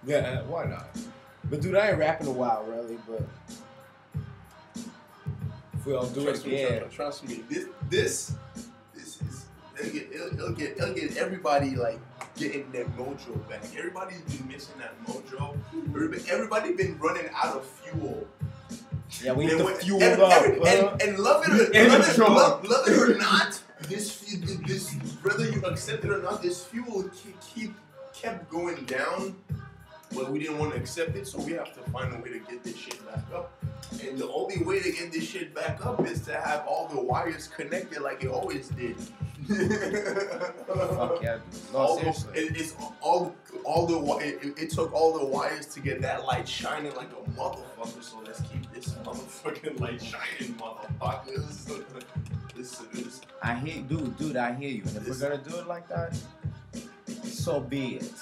Yeah, why not? But dude, I ain't rapping in a while, really. But if we all do it again, trust me. This is it'll get everybody like getting their mojo back. Everybody's been missing that mojo. Everybody been running out of fuel. Yeah, we need to fuel and, up. And love it or not, this whether you accept it or not, this fuel kept going down. But we didn't want to accept it, so we have to find a way to get this shit back up. And the only way to get this shit back up is to have all the wires connected like it always did. Fuck yeah, dude. No, seriously. It took all the wires to get that light shining like a motherfucker. So let's keep this motherfucking light shining, motherfuckers. This. I hear, dude. I hear you. And if we're gonna do it like that, so be it.